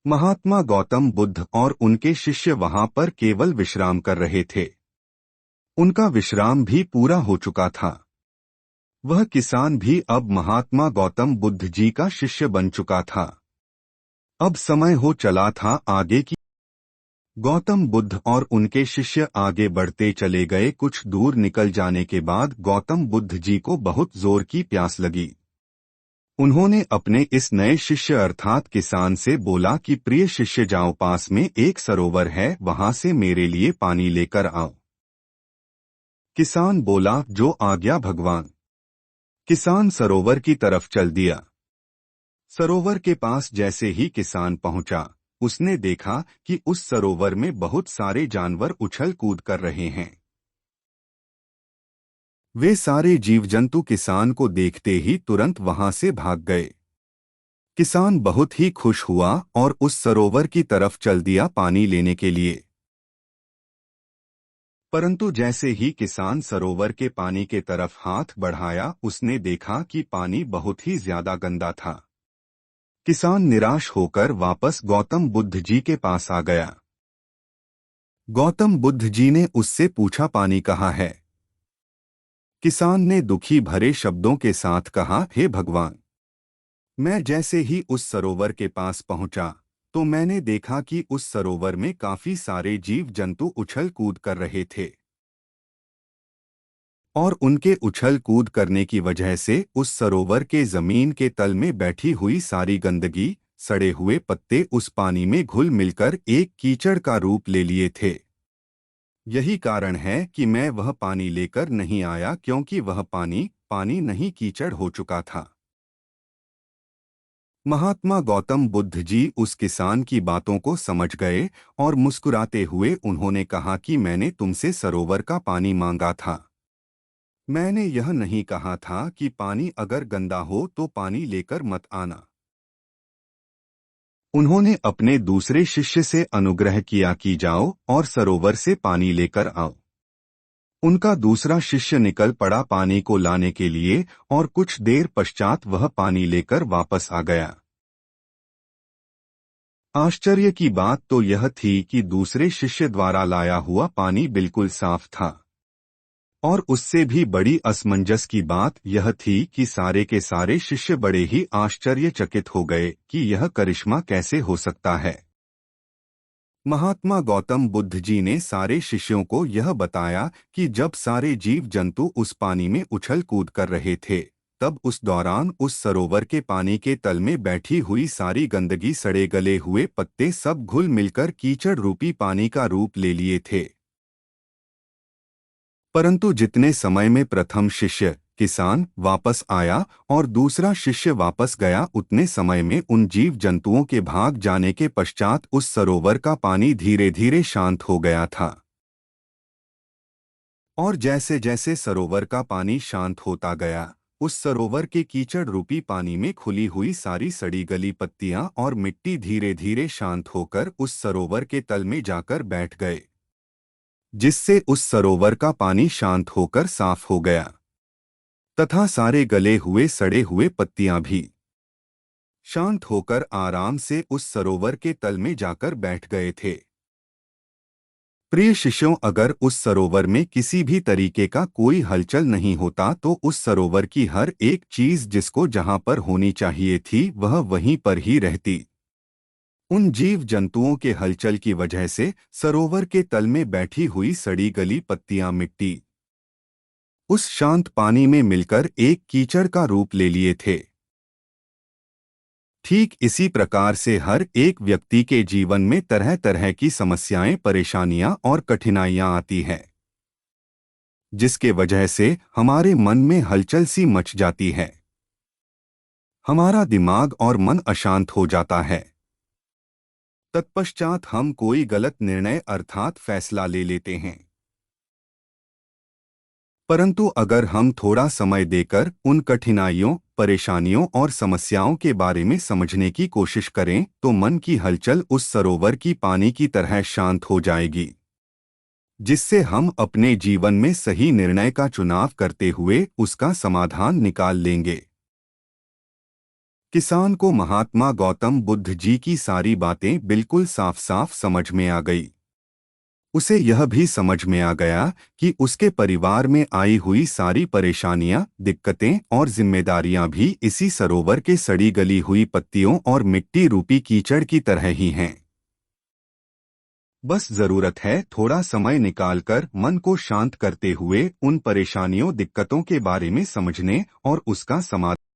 महात्मा गौतम बुद्ध और उनके शिष्य वहां पर केवल विश्राम कर रहे थे। उनका विश्राम भी पूरा हो चुका था। वह किसान भी अब महात्मा गौतम बुद्ध जी का शिष्य बन चुका था। अब समय हो चला था आगे की। गौतम बुद्ध और उनके शिष्य आगे बढ़ते चले गए। कुछ दूर निकल जाने के बाद गौतम बुद्ध जी को बहुत जोर की प्यास लगी। उन्होंने अपने इस नए शिष्य अर्थात किसान से बोला कि प्रिय शिष्य, जाओ, पास में एक सरोवर है, वहां से मेरे लिए पानी लेकर आओ। किसान बोला, जो आज्ञा भगवान। किसान सरोवर की तरफ चल दिया। सरोवर के पास जैसे ही किसान पहुंचा, उसने देखा कि उस सरोवर में बहुत सारे जानवर उछल कूद कर रहे हैं। वे सारे जीव जंतु किसान को देखते ही तुरंत वहां से भाग गए। किसान बहुत ही खुश हुआ और उस सरोवर की तरफ चल दिया पानी लेने के लिए। परंतु जैसे ही किसान सरोवर के पानी के तरफ हाथ बढ़ाया, उसने देखा कि पानी बहुत ही ज्यादा गंदा था। किसान निराश होकर वापस गौतम बुद्ध जी के पास आ गया। गौतम बुद्ध जी ने उससे पूछा, पानी कहाँ है? किसान ने दुखी भरे शब्दों के साथ कहा, हे भगवान, मैं जैसे ही उस सरोवर के पास पहुंचा तो मैंने देखा कि उस सरोवर में काफी सारे जीव जंतु उछल कूद कर रहे थे और उनके उछल कूद करने की वजह से उस सरोवर के जमीन के तल में बैठी हुई सारी गंदगी, सड़े हुए पत्ते उस पानी में घुल मिलकर एक कीचड़ का रूप ले लिए थे। यही कारण है कि मैं वह पानी लेकर नहीं आया, क्योंकि वह पानी पानी नहीं कीचड़ हो चुका था। महात्मा गौतम बुद्ध जी उस किसान की बातों को समझ गए और मुस्कुराते हुए उन्होंने कहा कि मैंने तुमसे सरोवर का पानी मांगा था। मैंने यह नहीं कहा था कि पानी अगर गंदा हो तो पानी लेकर मत आना। उन्होंने अपने दूसरे शिष्य से अनुग्रह किया कि जाओ और सरोवर से पानी लेकर आओ। उनका दूसरा शिष्य निकल पड़ा पानी को लाने के लिए और कुछ देर पश्चात वह पानी लेकर वापस आ गया। आश्चर्य की बात तो यह थी कि दूसरे शिष्य द्वारा लाया हुआ पानी बिल्कुल साफ था। और उससे भी बड़ी असमंजस की बात यह थी कि सारे के सारे शिष्य बड़े ही आश्चर्यचकित हो गए कि यह करिश्मा कैसे हो सकता है। महात्मा गौतम बुद्ध जी ने सारे शिष्यों को यह बताया कि जब सारे जीव जंतु उस पानी में उछल कूद कर रहे थे, तब उस दौरान उस सरोवर के पानी के तल में बैठी हुई सारी गंदगी, सड़े गले हुए पत्ते सब घुल मिलकर कीचड़ रूपी पानी का रूप ले लिए थे। परंतु जितने समय में प्रथम शिष्य किसान वापस आया और दूसरा शिष्य वापस गया, उतने समय में उन जीव जंतुओं के भाग जाने के पश्चात उस सरोवर का पानी धीरे धीरे शांत हो गया था। और जैसे जैसे सरोवर का पानी शांत होता गया, उस सरोवर के कीचड़ रूपी पानी में खुली हुई सारी सड़ी गली पत्तियां और मिट्टी धीरे धीरे शांत होकर उस सरोवर के तल में जाकर बैठ गए, जिससे उस सरोवर का पानी शांत होकर साफ हो गया तथा सारे गले हुए सड़े हुए पत्तियां भी शांत होकर आराम से उस सरोवर के तल में जाकर बैठ गए थे। प्रिय शिष्यों, अगर उस सरोवर में किसी भी तरीके का कोई हलचल नहीं होता तो उस सरोवर की हर एक चीज जिसको जहां पर होनी चाहिए थी वह वहीं पर ही रहती। उन जीव जंतुओं के हलचल की वजह से सरोवर के तल में बैठी हुई सड़ी गली पत्तियां, मिट्टी उस शांत पानी में मिलकर एक कीचड़ का रूप ले लिए थे। ठीक इसी प्रकार से हर एक व्यक्ति के जीवन में तरह तरह की समस्याएं, परेशानियां और कठिनाइयां आती हैं, जिसके वजह से हमारे मन में हलचल सी मच जाती है। हमारा दिमाग और मन अशांत हो जाता है। तत्पश्चात हम कोई गलत निर्णय अर्थात फैसला ले लेते हैं। परंतु अगर हम थोड़ा समय देकर उन कठिनाइयों, परेशानियों और समस्याओं के बारे में समझने की कोशिश करें तो मन की हलचल उस सरोवर की पानी की तरह शांत हो जाएगी, जिससे हम अपने जीवन में सही निर्णय का चुनाव करते हुए उसका समाधान निकाल लेंगे। किसान को महात्मा गौतम बुद्ध जी की सारी बातें बिल्कुल साफ साफ समझ में आ गई। उसे यह भी समझ में आ गया कि उसके परिवार में आई हुई सारी परेशानियां, दिक्कतें और जिम्मेदारियां भी इसी सरोवर के सड़ी गली हुई पत्तियों और मिट्टी रूपी कीचड़ की तरह ही हैं। बस जरूरत है थोड़ा समय निकालकर मन को शांत करते हुए उन परेशानियों, दिक्कतों के बारे में समझने और उसका समाधान